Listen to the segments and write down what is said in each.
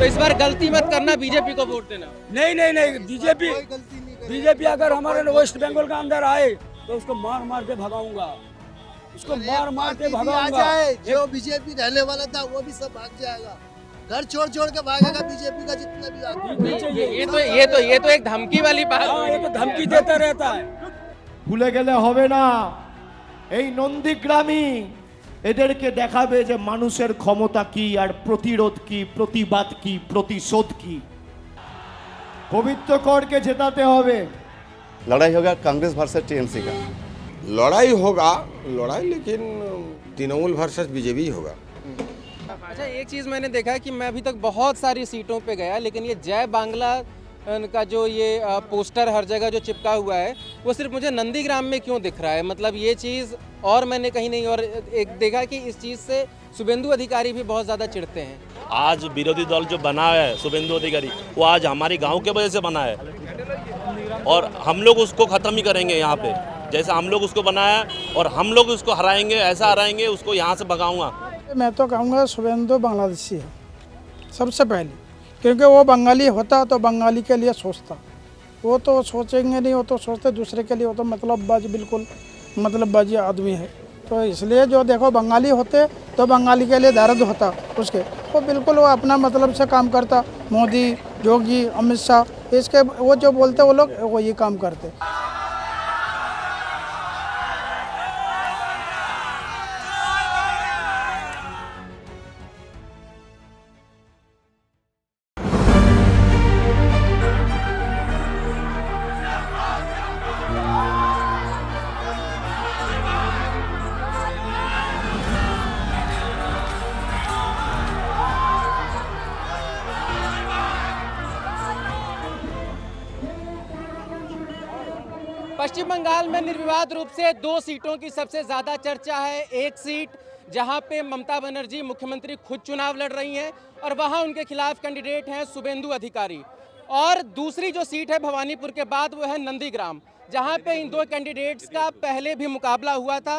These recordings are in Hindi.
तो इस बार गलती मत करना, बीजेपी को वोट देना। नहीं नहीं नहीं, बीजेपी अगर हमारे वेस्ट बंगाल का अंदर आए तो उसको मार मार के भगाऊंगा, उसको मार मार के भगाऊंगा। जो बीजेपी रहने वाला था वो भी सब भाग जाएगा, घर छोड़ छोड़ के भागेगा बीजेपी का जितना भी आदमी। ये तो एक धमकी वाली बात। ये तो धमकी देता रहता है। ভুলে গেলে হবে না, এই নন্দীগ্রামই এদেরকে দেখাবে যে মানুষের ক্ষমতা কি আর প্রতিরোধ কি, প্রতিবাদ কি, প্রতিশোধ কি। পবিত্র করকে জেতাতে হবে। लड़ाई होगा कांग्रेस वर्सेस टीएमसी का। लड़ाई होगा, लड़ाई लेकिन तृणमूल वर्सेस बीजेपी होगा। अच्छा, एक चीज़ मैंने देखा कि मैं अभी तक बहुत सारी सीटों पे गया, लेकिन ये जय बांग्ला का जो ये पोस्टर हर जगह जो चिपका हुआ है वो सिर्फ मुझे नंदीग्राम में क्यों दिख रहा है? मतलब ये चीज़ और मैंने कहीं नहीं। और एक देखा कि इस चीज़ से शुभेंदु अधिकारी भी बहुत ज़्यादा चिढ़ते हैं। आज विरोधी दल जो बना है शुभेंदु अधिकारी, वो आज हमारे गांव के वजह से बना है और हम लोग उसको ख़त्म ही करेंगे यहाँ पे। जैसे हम लोग उसको बनाया और हम लोग उसको हराएंगे, ऐसा हराएंगे उसको, यहाँ से भगाऊंगा। मैं तो कहूँगा शुभेंदु बांग्लादेशी है सबसे पहले, क्योंकि वो बंगाली होता तो बंगाली के लिए सोचता। वो तो सोचेंगे नहीं, वो तो सोचते दूसरे के लिए। वो तो मतलबबाज, बिल्कुल मतलबबाजी आदमी है। तो इसलिए जो देखो बंगाली होते तो बंगाली के लिए दर्द होता उसके, वो बिल्कुल वो अपना मतलब से काम करता। मोदी, योगी, अमित शाह, इसके वो जो बोलते वो लोग वो ये काम करते। पश्चिम बंगाल में निर्विवाद रूप से 2 सीटों की सबसे ज़्यादा चर्चा है। एक सीट जहां पे ममता बनर्जी मुख्यमंत्री खुद चुनाव लड़ रही हैं और वहां उनके खिलाफ कैंडिडेट हैं शुभेंदु अधिकारी। और दूसरी जो सीट है भवानीपुर के बाद वो है नंदीग्राम, जहां पे इन 2 कैंडिडेट्स का पहले भी मुकाबला हुआ था।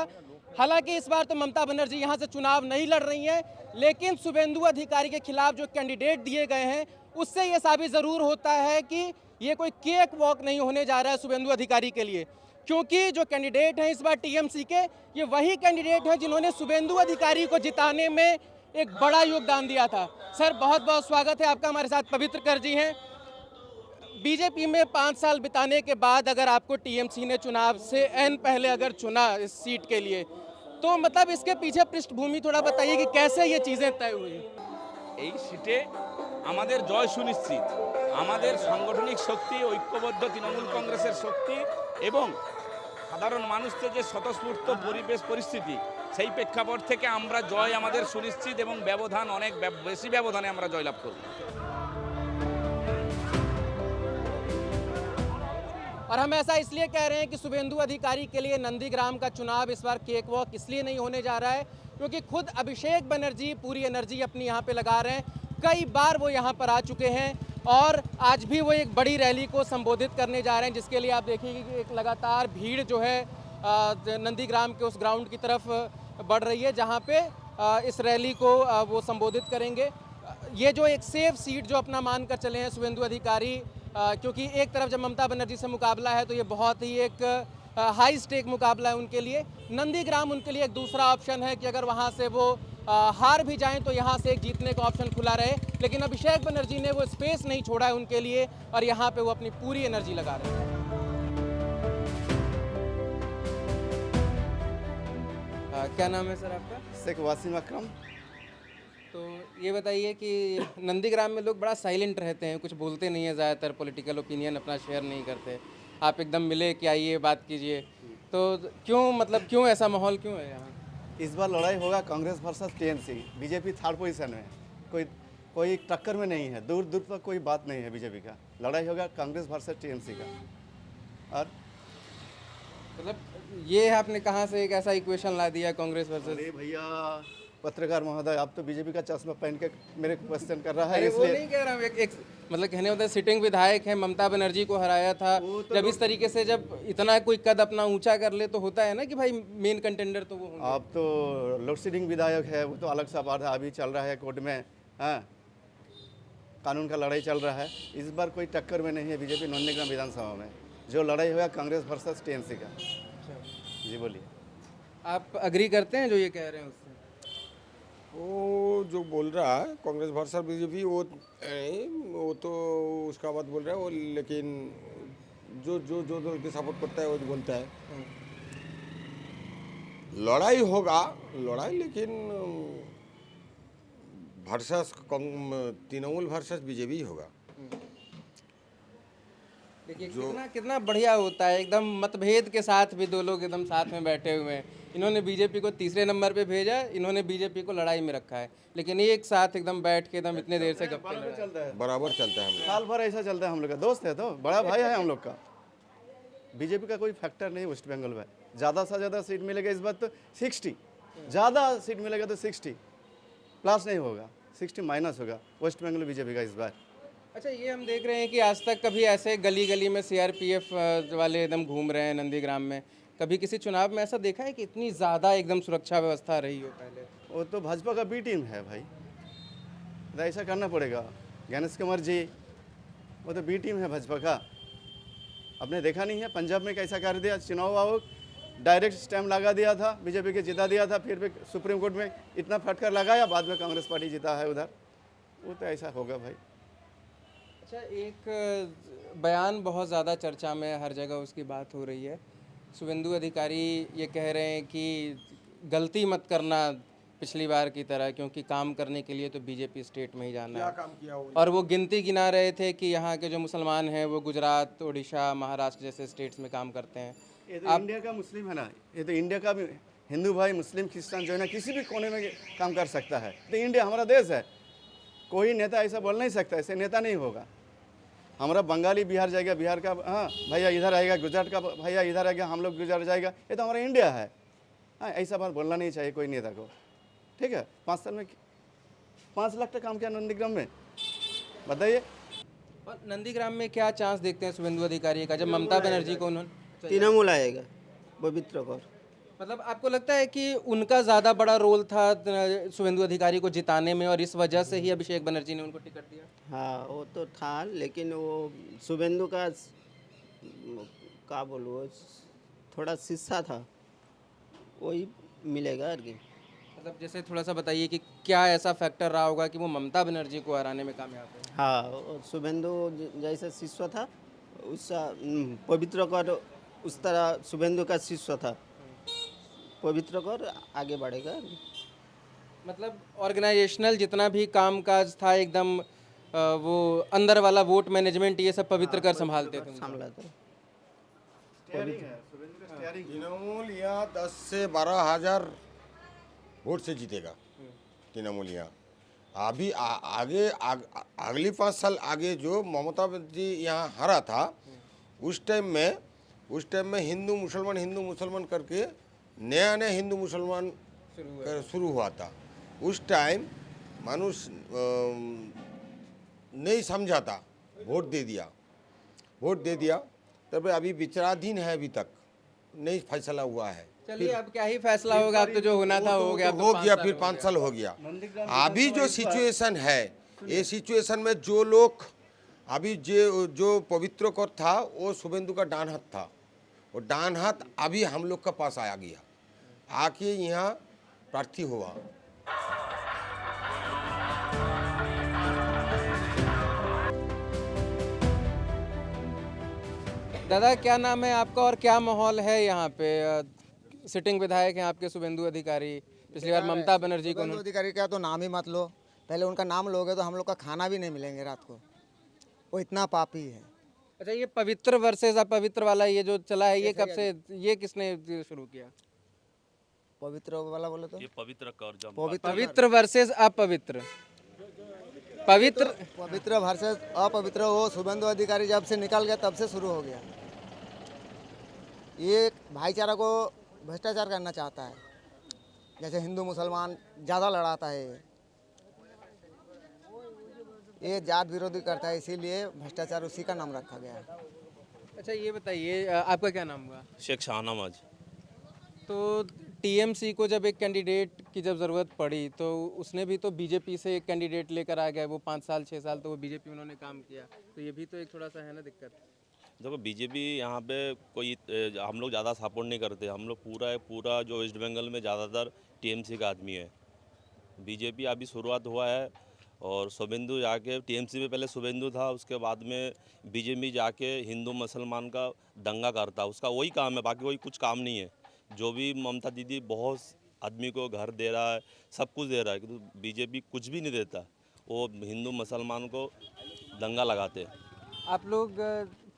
हालांकि इस बार तो ममता बनर्जी यहां से चुनाव नहीं लड़ रही हैं, लेकिन शुभेंदु अधिकारी के खिलाफ जो कैंडिडेट दिए गए हैं उससे ये साबित ज़रूर होता है कि ये कोई केक वॉक नहीं होने जा रहा है शुभेंदु अधिकारी के लिए, क्योंकि जो कैंडिडेट हैं इस बार टीएमसी के, ये वही कैंडिडेट हैं जिन्होंने शुभेंदु अधिकारी को जिताने में एक बड़ा योगदान दिया था। सर, बहुत बहुत स्वागत है आपका हमारे साथ। पवित्र कर जी हैं, बीजेपी में 5 साल बिताने के बाद अगर आपको टीएमसी ने चुनाव से एन पहले अगर चुना इस सीट के लिए, तो मतलब इसके पीछे पृष्ठभूमि थोड़ा बताइए कि कैसे ये चीज़ें तय हुई। এই সিটে আমাদের জয় সুনিশ্চিত। আমাদের সাংগঠনিক শক্তি, ঐক্যবদ্ধ তৃণমূল কংগ্রেসের শক্তি এবং সাধারণ মানুষদের যে স্বতঃস্ফূর্ত পরিবেশ পরিস্থিতি, সেই প্রেক্ষাপট থেকে আমরা জয় আমাদের সুনিশ্চিত এবং ব্যবধান অনেক বেশি ব্যবধানে আমরা জয়লাভ করব। और हम ऐसा इसलिए कह रहे हैं कि शुभेंदु अधिकारी के लिए नंदीग्राम का चुनाव इस बार केक वॉक इसलिए नहीं होने जा रहा है क्योंकि खुद अभिषेक बनर्जी पूरी एनर्जी अपनी यहाँ पे लगा रहे हैं। कई बार वो यहाँ पर आ चुके हैं और आज भी वो एक बड़ी रैली को संबोधित करने जा रहे हैं, जिसके लिए आप देखिए कि एक लगातार भीड़ जो है नंदीग्राम के उस ग्राउंड की तरफ बढ़ रही है जहाँ पे इस रैली को वो संबोधित करेंगे। ये जो एक सेफ सीट जो अपना मान कर चले हैं शुभेंदु अधिकारी, क्योंकि एक तरफ जब ममता बनर्जी से मुकाबला है तो ये बहुत ही एक हाई स्टेक मुकाबला है उनके लिए। नंदीग्राम उनके लिए एक दूसरा ऑप्शन है कि अगर वहाँ से वो हार भी जाएं तो यहाँ से एक जीतने का ऑप्शन खुला रहे, लेकिन अभिषेक बनर्जी ने वो स्पेस नहीं छोड़ा है उनके लिए और यहाँ पे वो अपनी पूरी एनर्जी लगा रहे हैं। क्या नाम है सर आपका? शेख वासिम अकरम। तो ये बताइए कि नंदीग्राम में लोग बड़ा साइलेंट रहते हैं, कुछ बोलते नहीं है, ज़्यादातर पॉलिटिकल ओपिनियन अपना शेयर नहीं करते। आप एकदम मिले कि आइए बात कीजिए, तो क्यों ऐसा माहौल क्यों है यहाँ? इस बार लड़ाई होगा Congress versus TMC. BJP 3rd position में, कोई टक्कर में नहीं है, दूर दूर तक कोई बात नहीं है बीजेपी का। लड़ाई होगा कांग्रेस वर्सेस टीएमसी का। और मतलब ये आपने कहाँ से एक ऐसा इक्वेशन ला दिया कांग्रेस वर्सेस? अरे भैया पत्रकार महोदय, आप तो बीजेपी का चश्मा पहन के मेरे को क्वेश्चन कर रहा है। अरे वो नहीं कह रहा हूँ, एक मतलब कहने होता है सिटिंग विधायक है, ममता बनर्जी को हराया था। तो जब इस तरीके से जब इतना कोई कद अपना ऊंचा कर ले तो होता है ना कि भाई मेन कंटेंडर तो वो होंगे। आप तो लोड शेडिंग विधायक है, वो तो अलग सा बात है, अभी चल रहा है कोर्ट में। हाँ, कानून का लड़ाई चल रहा है। इस बार कोई टक्कर में नहीं है बीजेपी नंदीग्राम विधानसभा में। जो लड़ाई होगा कांग्रेस वर्सेस टीएमसी का। जी बोलिए। आप अग्री करते हैं जो ये कह रहे हैं उससे? वो जो बोल रहा है कांग्रेस वर्सेस बीजेपी, वो तो उसका बात बोल रहा है वो, लेकिन जो जो जो दल के सपोर्ट करता है वो जो बोलता है लड़ाई होगा, लड़ाई लेकिन वर्सेस तृणमूल वर्सेस बीजेपी होगा। देखिए कितना बढ़िया होता है, एकदम मतभेद के साथ भी दो लोग एकदम साथ में बैठे हुए हैं। इन्होंने बीजेपी को तीसरे नंबर पे भेजा, इन्होंने बीजेपी को लड़ाई में रखा है, लेकिन एक साथ एकदम बैठ के एकदम इतने देर से गप्पे लड़ा रहे हैं। बराबर चलता है हम लोग, साल भर ऐसा चलता है। हम लोग का दोस्त है, तो बड़ा भाई है हम लोग का। बीजेपी का कोई फैक्टर नहीं वेस्ट बंगाल में। ज़्यादा से ज़्यादा सीट मिलेगा इस बार तो 60, ज़्यादा सीट मिलेगा तो 60 प्लस नहीं होगा, 60 माइनस होगा वेस्ट बंगाल बीजेपी का इस बार। अच्छा, ये हम देख रहे हैं कि आज तक कभी ऐसे गली गली में सीआरपीएफ वाले एकदम घूम रहे हैं नंदीग्राम में। कभी किसी चुनाव में ऐसा देखा है कि इतनी ज़्यादा एकदम सुरक्षा व्यवस्था रही हो पहले? वो तो भाजपा का बी टीम है भाई, तो ऐसा करना पड़ेगा। गणेश कुमार जी वो तो बी टीम है भाजपा का। आपने देखा नहीं है पंजाब में कैसा कर दिया? चुनाव आओ डायरेक्ट स्टैम्प लगा दिया था, बीजेपी के जिता दिया था, फिर भी सुप्रीम कोर्ट में इतना फटकार लगाया, बाद में कांग्रेस पार्टी जीता है उधर। वो तो ऐसा होगा भाई। अच्छा, एक बयान बहुत ज़्यादा चर्चा में, हर जगह उसकी बात हो रही है। शुभेंदु अधिकारी ये कह रहे हैं कि गलती मत करना पिछली बार की तरह, क्योंकि काम करने के लिए तो बीजेपी स्टेट में ही जाना है। काम किया वो और वो गिनती गिना रहे थे कि यहाँ के जो मुसलमान हैं वो गुजरात, उड़ीसा, महाराष्ट्र जैसे स्टेट्स में काम करते हैं। ये तो इंडिया का मुस्लिम है ना, ये तो इंडिया का भी हिंदू भाई, मुस्लिम, क्रिश्चियन जो है ना, किसी भी कोने में काम कर सकता है। तो इंडिया हमारा देश है, कोई नेता ऐसा बोल नहीं सकता, ऐसे नेता नहीं होगा। हमारा बंगाली बिहार जाएगा, बिहार का हाँ भैया इधर आएगा, गुजरात का भैया इधर आएगा, हम लोग गुजरात जाएगा, ये तो हमारा इंडिया है। हाँ, ऐसा बात बोलना नहीं चाहिए कोई नेता को। ठीक है, 5 साल में 5 लाख का काम किया नंदीग्राम में, बताइए। और नंदीग्राम में क्या चांस देखते हैं शुभेंदु अधिकारी का, जब ममता बनर्जी को उन्होंने तृणमूल आएगा, पवित्र कौर। मतलब आपको लगता है कि उनका ज़्यादा बड़ा रोल था शुभेंदु अधिकारी को जिताने में, और इस वजह से ही अभिषेक बनर्जी ने उनको टिकट दिया? हाँ, वो तो था, लेकिन वो शुभेंदु का क्या बोलूँ, थोड़ा शिष्या था, वही मिलेगा। और की मतलब जैसे थोड़ा सा बताइए कि क्या ऐसा फैक्टर रहा होगा कि वो ममता बनर्जी को हराने में कामयाब है? हाँ, वो शुभेंदु जैसे शिष्य था, उसका पवित्र कौर उस तरह शुभेंदु का शिष्य था। पवित्र कौर आगे बढ़ेगा। मतलब ऑर्गेनाइजेशनल जितना भी कामकाज था एकदम वो अंदर वाला वोट मैनेजमेंट ये सब पवित्र कर संभालते थे, संभालते। तृणमूल यहाँ 10 से 12 हजार वोट से जीतेगा तृणमूल यहाँ। अभी आगे अगली 5 साल आगे जो ममता जी यहाँ हारा था, उस टाइम में हिंदू मुसलमान करके नया हिंदू मुसलमान शुरू हुआ था। उस टाइम मानुष नहीं समझा था, वोट दे दिया। तब अभी विचाराधीन है, अभी तक नहीं फैसला हुआ है। चलिए अब क्या ही फैसला होगा, अब तो जो होना था हो गया, हो गया, फिर 5 साल हो गया। अभी जो सिचुएशन है, ये सिचुएशन में जो लोग अभी जो पवित्र कौर था, वो शुभेंदु का डान हाथ था। वो डान हाथ अभी हम लोग का पास आया गया, आके यहाँ प्रार्थी हुआ। दादा क्या नाम है आपका और क्या माहौल है यहाँ पे? सिटिंग विधायक हैं आपके शुभेंदु अधिकारी, पिछली बार ममता बनर्जी को शुभेंदु अधिकारी का तो नाम ही मत लो, पहले उनका नाम लोगे तो हम लोग का खाना भी नहीं मिलेंगे रात को, वो इतना पापी है। अच्छा, ये पवित्र वर्सेस अपवित्र वाला ये जो चला है, ये कब से, ये किसने शुरू किया? पवित्र वाला बोले तो ये पवित्र कर जब पवित्र वर्सेस अपवित्र, पवित्र वर्सेस अपवित्र, वो शुभेंदु अधिकारी जब से निकल गया तब से शुरू हो गया। ये भाईचारा को भ्रष्टाचार करना चाहता है, जैसे हिंदू मुसलमान ज़्यादा लड़ाता है। ये जात विरोधी करता है, इसीलिए भ्रष्टाचार उसी का नाम रखा गया है। अच्छा, ये बताइए आपका क्या नाम हुआ? शेख शाहनवाज। तो टीएमसी को जब एक कैंडिडेट की जब ज़रूरत पड़ी तो उसने भी तो बीजेपी से एक कैंडिडेट लेकर आ गया। वो 5 साल 6 साल तो वो बीजेपी उन्होंने काम किया, तो ये भी तो एक थोड़ा सा है ना दिक्कत। देखो बीजेपी यहाँ पे कोई हम लोग ज़्यादा सपोर्ट नहीं करते। हम लोग पूरा जो वेस्ट बंगाल में ज़्यादातर टीएमसी का आदमी है। बीजेपी अभी शुरुआत हुआ है और शुभेंदु जाके टीएमसी में पहले शुभेंदु था, उसके बाद में बीजेपी जाके हिंदू मुसलमान का दंगा करता, उसका वही काम है, बाकी कोई कुछ काम नहीं है। जो भी ममता दीदी बहुत आदमी को घर दे रहा है, सब कुछ दे रहा है, किंतु बीजेपी कुछ भी नहीं देता, वो हिंदू मुसलमान को दंगा लगाते हैं। आप लोग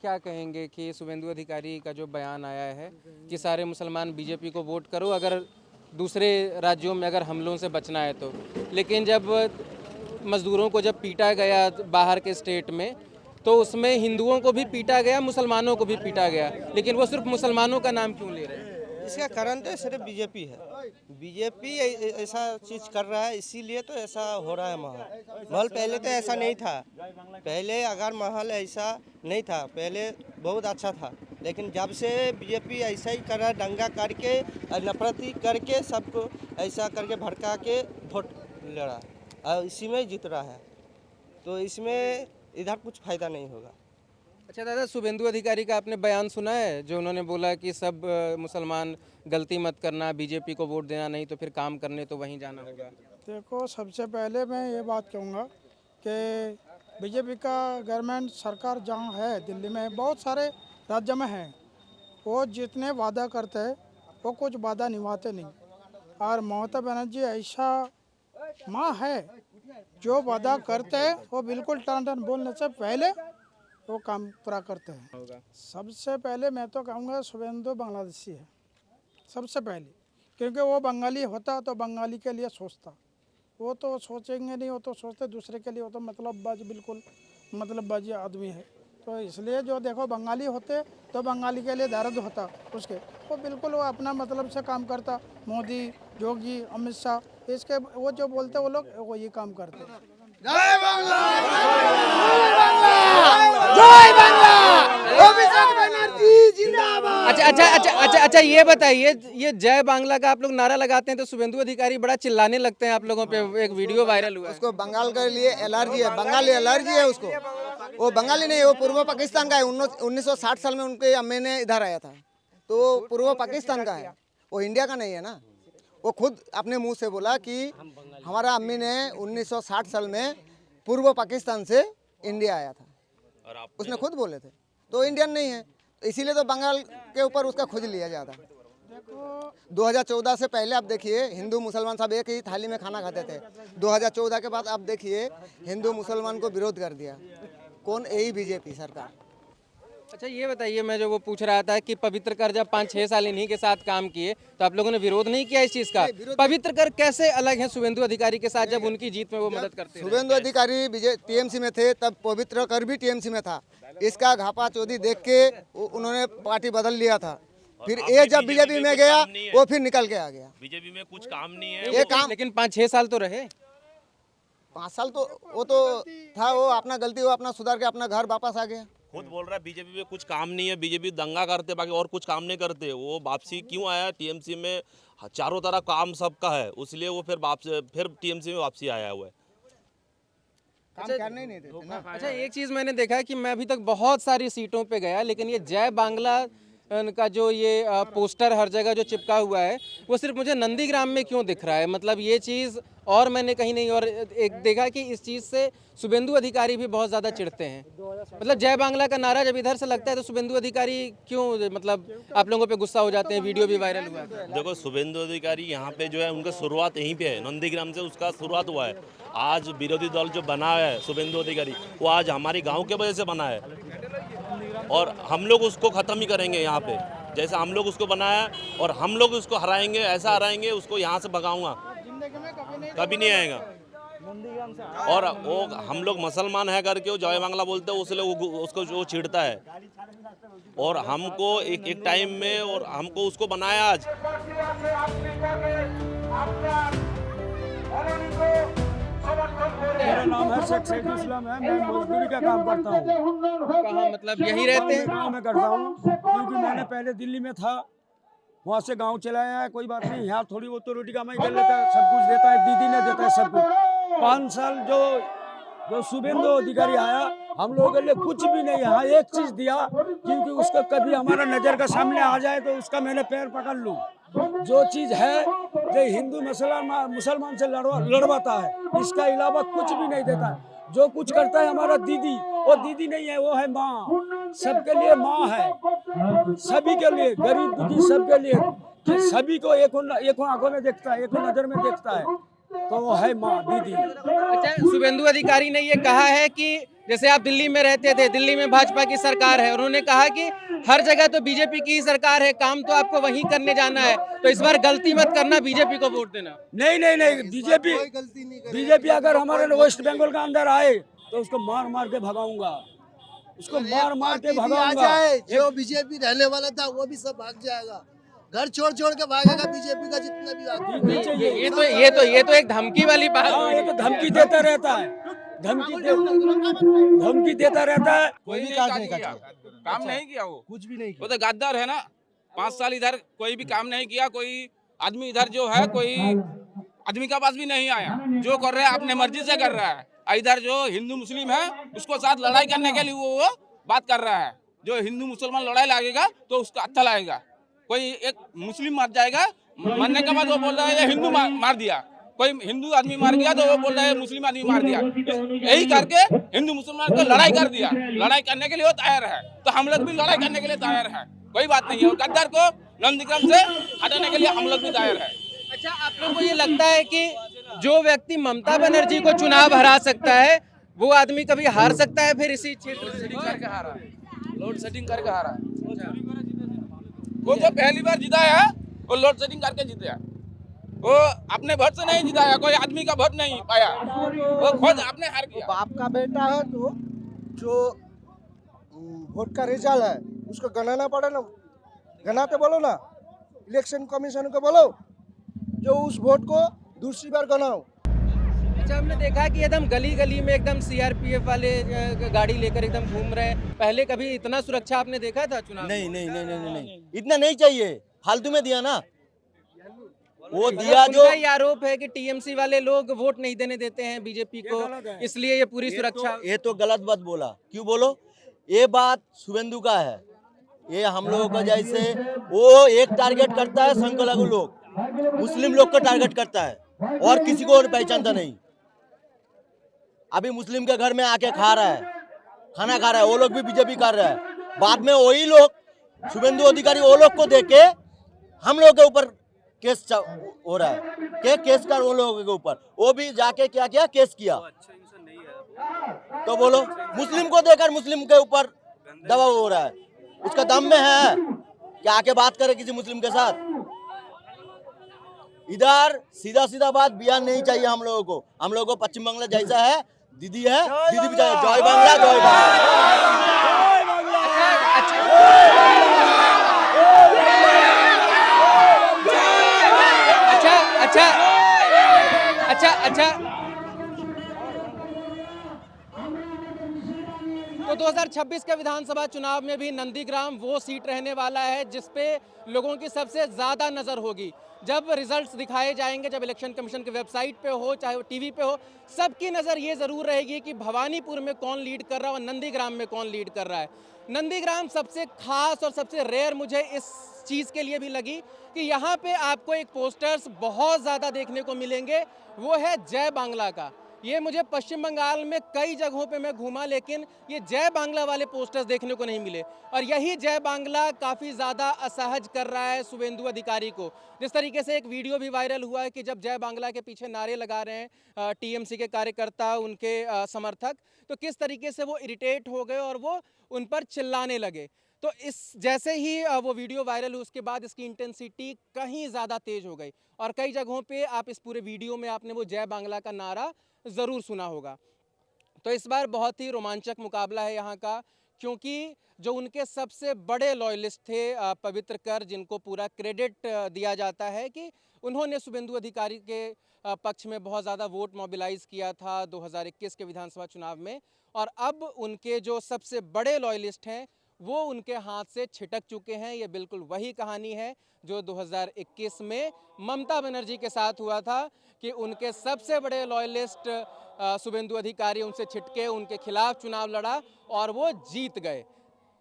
क्या कहेंगे कि शुभेंदु अधिकारी का जो बयान आया है कि सारे मुसलमान बीजेपी को वोट करो अगर दूसरे राज्यों में अगर हमलों से बचना है तो, लेकिन जब मज़दूरों को जब पीटा गया बाहर के स्टेट में तो उसमें हिंदुओं को भी पीटा गया, मुसलमानों को भी पीटा गया, लेकिन वो सिर्फ मुसलमानों का नाम क्यों ले रहे हैं? इसका कारण तो सिर्फ बीजेपी है। बीजेपी ऐसा चीज़ कर रहा है, इसीलिए तो ऐसा हो रहा है। माहौल पहले तो ऐसा नहीं था। पहले अगर माहौल ऐसा नहीं था, पहले बहुत अच्छा था, लेकिन जब से बीजेपी ऐसा ही कर रहा है, दंगा करके नफरत करके सबको ऐसा करके भड़का के वोट ले रहा है और इसी में जीत रहा है, तो इसमें इधर कुछ फ़ायदा नहीं होगा। अच्छा दादा, शुभेंदु अधिकारी का आपने बयान सुना है जो उन्होंने बोला कि सब मुसलमान गलती मत करना, बीजेपी को वोट देना, नहीं तो फिर काम करने तो वहीं जाना होगा? देखो, सबसे पहले मैं ये बात कहूँगा कि बीजेपी का गवर्नमेंट सरकार जहाँ है दिल्ली में, बहुत सारे राज्य में है, वो जितने वादा करते हैं वो कुछ वादा निभाते नहीं। और ममता बनर्जी ऐसा माँ है जो वादा करते हैं वो बिल्कुल टन बोलने से पहले वो काम पूरा करते हैं। सबसे पहले मैं तो कहूँगा शुभेंदु बांग्लादेशी है सबसे पहले, क्योंकि वो बंगाली होता तो बंगाली के लिए सोचता। वो तो सोचेंगे नहीं, वो तो सोचते दूसरे के लिए, वो तो मतलबबाज, बिल्कुल मतलबबाजी आदमी है। तो इसलिए जो देखो बंगाली होते तो बंगाली के लिए दर्द होता उसके, वो बिल्कुल वो अपना मतलब से काम करता। मोदी, योगी, अमित शाह, इसके वो जो बोलते वो लोग वो ये काम करते। जय बांग्ला, जय बांग्ला, अभिषेक बनर्जी जिंदाबाद। अच्छा, ये बताइए, ये जय बांग्ला का आप लोग नारा लगाते हैं तो शुभेंदु अधिकारी बड़ा चिल्लाने लगते हैं आप लोगों पे, एक वीडियो वायरल हुआ है। उसको बंगाल के लिए एलर्जी है, बंगाली एलर्जी है उसको। वो बंगाली नहीं, वो पूर्व पाकिस्तान का है। 1960 साल में उनके अम्मे ने इधर आया था, तो वो पूर्व पाकिस्तान का है, वो इंडिया का नहीं है ना। वो खुद अपने मुंह से बोला कि हमारा अम्मी ने 1960 साल में पूर्व पाकिस्तान से इंडिया आया था, उसने खुद बोले थे, तो इंडियन नहीं है, इसीलिए तो बंगाल के ऊपर उसका खोज लिया जाता। 2014 से पहले आप देखिए हिंदू मुसलमान सब एक ही थाली में खाना खाते थे। 2014 के बाद आप देखिए हिंदू मुसलमान को विरोध कर दिया कौन? यही बीजेपी सरकार। अच्छा, ये बताइए, मैं जो वो पूछ रहा था कि पवित्र कर जब 5-6 साल इन्हीं के साथ काम किए तो आप लोगों ने विरोध नहीं किया इस चीज़ का? पवित्र कर कैसे अलग है शुभेंदु अधिकारी के साथ जब उनकी जीत में वो मदद करते हैं? शुभेंदु अधिकारी टीएमसी में थे, तब पवित्र कर भी टीएमसी में था। इसका घापा चौधरी देख के उन्होंने पार्टी बदल लिया था, फिर ये जब बीजेपी में गया वो फिर निकल के आ गया। बीजेपी में कुछ काम नहीं है ये काम, लेकिन 5-6 साल तो रहे। 5 साल तो वो तो था, वो अपना गलती वो अपना सुधार के अपना घर वापस आ गया। खुद बोल रहा है बीजेपी में कुछ काम नहीं है, बीजेपी दंगा करते, बाकी और कुछ काम नहीं करते। वो वापसी क्यों आया? टीएमसी में चारों तरफ काम सबका है, इसलिए वो फिर टीएमसी में वापसी आया हुआ है। काम करने ही नहीं देते ना। अच्छा, एक चीज़ मैंने देखा कि मैं अभी तक बहुत सारी सीटों पे गया, लेकिन ये जय बांग्ला का जो ये पोस्टर हर जगह जो चिपका हुआ है वो सिर्फ मुझे नंदीग्राम में क्यों दिख रहा है? मतलब ये चीज़ और मैंने कहीं नहीं, और एक देखा कि इस चीज़ से शुभेंदु अधिकारी भी बहुत ज़्यादा चिढ़ते हैं। मतलब जय बांग्ला का नारा जब इधर से लगता है तो शुभेंदु अधिकारी क्यों, मतलब आप लोगों पे गुस्सा हो जाते हैं? वीडियो भी वायरल हुआ है। देखो, शुभेंदु अधिकारी यहाँ पे जो है उनका शुरुआत यहीं पे है, नंदीग्राम से उसका शुरुआत हुआ है। आज विरोधी दल जो बना है शुभेंदु अधिकारी, वो आज हमारे गाँव के वजह से बना है और हम लोग उसको ख़त्म ही करेंगे यहाँ पे। जैसे हम लोग उसको बनाया और हम लोग उसको हराएंगे, ऐसा हराएंगे उसको, यहाँ से भगाऊंगा, कभी नहीं आएगा। और वो हम लोग मुसलमान है करके वो जय बांग्ला बोलते हैं, उसलिए उसको जो चिढ़ता है। और हमको एक टाइम में और हमको उसको बनाया आज। मेरा नाम है शेख इस्लाम है, मैं मजदूरी का काम करता हूँ। कहाँ, मतलब यहीं रहते हैं? गाँव में करता हूँ, क्योंकि मैंने पहले दिल्ली में था, वहाँ से गांव चलाया है, कोई बात नहीं। यहाँ थोड़ी बहुत तो रोटी कमाई कर लेता है, सब कुछ देता है, दीदी ने देता है सब कुछ। 5 साल जो शुभेंदु अधिकारी आया, हम लोगों के लिए कुछ भी नहीं। यहाँ एक चीज दिया, क्योंकि उसका कभी हमारा नजर का सामने आ जाए तो उसका मैंने पैर पकड़ लूँ। जो चीज है जो हिंदू मुसलमान से लड़वाता है, इसका अलावा कुछ भी नहीं देता है। जो कुछ करता है हमारा दीदी, वो दीदी नहीं है, वो है माँ। सबके लिए माँ है, सभी के लिए, गरीब दुखी सबके लिए, कि सभी को एक आंखों में देखता है, एक नजर में देखता है, तो वो है माँ दीदी। अच्छा, शुभेंदु अधिकारी ने ये कहा है कि जैसे आप दिल्ली में रहते थे, दिल्ली में भाजपा की सरकार है, उन्होंने कहा कि हर जगह तो बीजेपी की ही सरकार है, काम तो आपको वहीं करने जाना है, तो इस बार गलती मत करना, बीजेपी को वोट देना। नहीं, बीजेपी अगर हमारे वेस्ट बंगाल का अंदर आए तो उसको मार मार के भगाऊंगा, उसको मार के भगाऊंगा। जो बीजेपी रहने वाला था वो भी सब भाग जाएगा, घर छोड़ के भागेगा बीजेपी का जितना भी आदमी। ये तो एक धमकी वाली बात हाँ, ये तो धमकी देता रहता है, धमकी देता रहता है। कोई भी काम नहीं किया, काम नहीं किया, वो कुछ भी नहीं किया। वो तो गद्दार है ना। 5 साल इधर कोई भी काम नहीं किया, कोई आदमी इधर जो है कोई आदमी का पास भी नहीं आया। जो कर रहा है अपने मर्जी से कर रहा है। इधर जो हिंदू मुस्लिम है उसको साथ लड़ाई करने के लिए वो बात कर रहा है। जो हिंदू मुसलमान लड़ाई लगेगा तो उसको अच्छा लगेगा। कोई एक मुस्लिम मर जाएगा, मरने के बाद वो बोल रहा है ये हिंदू मार दिया, कोई हिंदू आदमी मार गया तो वो बोल रहा है मुस्लिम आदमी मार दिया। यही करके हिंदू मुसलमान को लड़ाई कर दिया। लड़ाई करने के लिए वो तैयार है, तो हम लोग भी लड़ाई करने के लिए तैयार है, कोई बात नहीं है। और गद्दार को नंदीग्राम से हटाने के लिए हम लोग भी तैयार है। अच्छा, आप लोगों को ये लगता है कि जो व्यक्ति ममता बनर्जी को चुनाव हरा सकता है वो आदमी कभी हार सकता है? फिर इसी क्षेत्र से लोड सेटिंग करके हारा। वो जो पहली बार जीता है वो लोड सेटिंग करके जीते हैं। वो अपने वोट से नहीं जीता है, कोई आदमी का वोट नहीं पाया, वो खुद अपने हार गया। बाप का बेटा है तो जो वोट का रिजल्ट है उसको गणाना पड़े ना, गणाते बोलो ना, इलेक्शन कमीशन को बोलो जो उस वोट को दूसरी बार गणाओ। अच्छा, हमने देखा कि एकदम गली गली में एकदम सीआरपीएफ वाले गाड़ी लेकर एकदम घूम रहे हैं। पहले कभी इतना सुरक्षा आपने देखा था चुनाव? नहीं, इतना नहीं चाहिए, फालतू में दिया ना वो दिया। जो ये आरोप है कि टीएमसी वाले लोग वोट नहीं देने देते हैं बीजेपी को, इसलिए ये पूरी सुरक्षा। ये तो गलत बात बोला। क्यों बोलो? ये बात शुभेंदु का है, ये हम लोगों का जैसे वो एक टारगेट करता है, संख्यालघु लोग मुस्लिम लोग को टारगेट करता है और किसी को और पहचानता नहीं। अभी मुस्लिम के घर में आके खा रहा है, खाना खा रहा है, वो लोग भी बीजेपी कर रहा है। बाद में वही लोग शुभेंदु अधिकारी वो लोग को देके हम लोग के ऊपर केस हो रहा है। केस कर वो लोगों के ऊपर, वो भी जाके क्या किया, केस किया। तो बोलो, मुस्लिम को देकर मुस्लिम के ऊपर दबाव हो रहा है। उसका दम में है कि आके बात करे किसी मुस्लिम के साथ। इधर सीधा बात बयान नहीं चाहिए हम लोगों को। हम लोगों को पश्चिम बांग्ला जैसा है, दीदी है, दीदी भी चाहिए। जय बांग्ला, जय अच्छा। तो 2026 के विधानसभा चुनाव में भी नंदीग्राम वो सीट रहने वाला है जिस पे लोगों की सबसे ज़्यादा नज़र होगी। जब रिजल्ट्स दिखाए जाएंगे, जब इलेक्शन कमीशन की वेबसाइट पे हो चाहे वो टीवी पे हो, सबकी नज़र ये ज़रूर रहेगी कि भवानीपुर में कौन लीड कर रहा है और नंदीग्राम में कौन लीड कर रहा है। नंदीग्राम सबसे खास और सबसे रेयर मुझे इस चीज़ के लिए भी लगी कि यहाँ पे आपको एक पोस्टर्स बहुत ज़्यादा देखने को मिलेंगे, वो है जय बांग्ला का। ये मुझे पश्चिम बंगाल में कई जगहों पे मैं घूमा, लेकिन ये जय बांग्ला वाले पोस्टर्स देखने को नहीं मिले। और यही जय बांग्ला काफ़ी ज़्यादा असहज कर रहा है शुभेंदु अधिकारी को। जिस तरीके से एक वीडियो भी वायरल हुआ है कि जब जय बांग्ला के पीछे नारे लगा रहे हैं टीएमसी के कार्यकर्ता, उनके समर्थक, तो किस तरीके से वो इरिटेट हो गए और वो उन पर चिल्लाने लगे। तो इस जैसे ही वो वीडियो वायरल हुई उसके बाद इसकी इंटेंसिटी कहीं ज़्यादा तेज़ हो गई और कई जगहों पे आप इस पूरे वीडियो में आपने वो जय बांग्ला का नारा ज़रूर सुना होगा। तो इस बार बहुत ही रोमांचक मुकाबला है यहाँ का, क्योंकि जो उनके सबसे बड़े लॉयलिस्ट थे पवित्र कर, जिनको पूरा क्रेडिट दिया जाता है कि उन्होंने शुभेंदु अधिकारी के पक्ष में बहुत ज़्यादा वोट मोबिलाइज़ किया था 2021 के विधानसभा चुनाव में, और अब उनके जो सबसे बड़े लॉयलिस्ट हैं वो उनके हाथ से छिटक चुके हैं। ये बिल्कुल वही कहानी है जो 2021 में ममता बनर्जी के साथ हुआ था कि उनके सबसे बड़े लॉयलिस्ट शुभेंदु अधिकारी उनसे छिटके, उनके खिलाफ चुनाव लड़ा और वो जीत गए।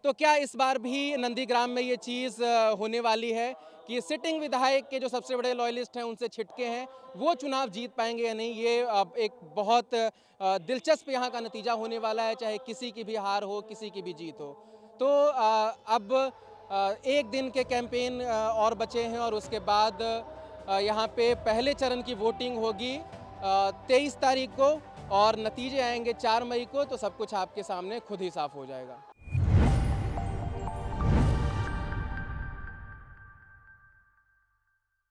तो क्या इस बार भी नंदीग्राम में ये चीज़ होने वाली है कि सिटिंग विधायक के जो सबसे बड़े लॉयलिस्ट हैं उनसे छिटके हैं, वो चुनाव जीत पाएंगे या नहीं, ये अब एक बहुत दिलचस्प यहाँ का नतीजा होने वाला है, चाहे किसी की भी हार हो, किसी की भी जीत हो। तो अब एक दिन के कैंपेन और बचे हैं और उसके बाद यहाँ पे पहले चरण की वोटिंग होगी 23 तारीख को और नतीजे आएंगे 4 मई को। तो सब कुछ आपके सामने खुद ही साफ हो जाएगा।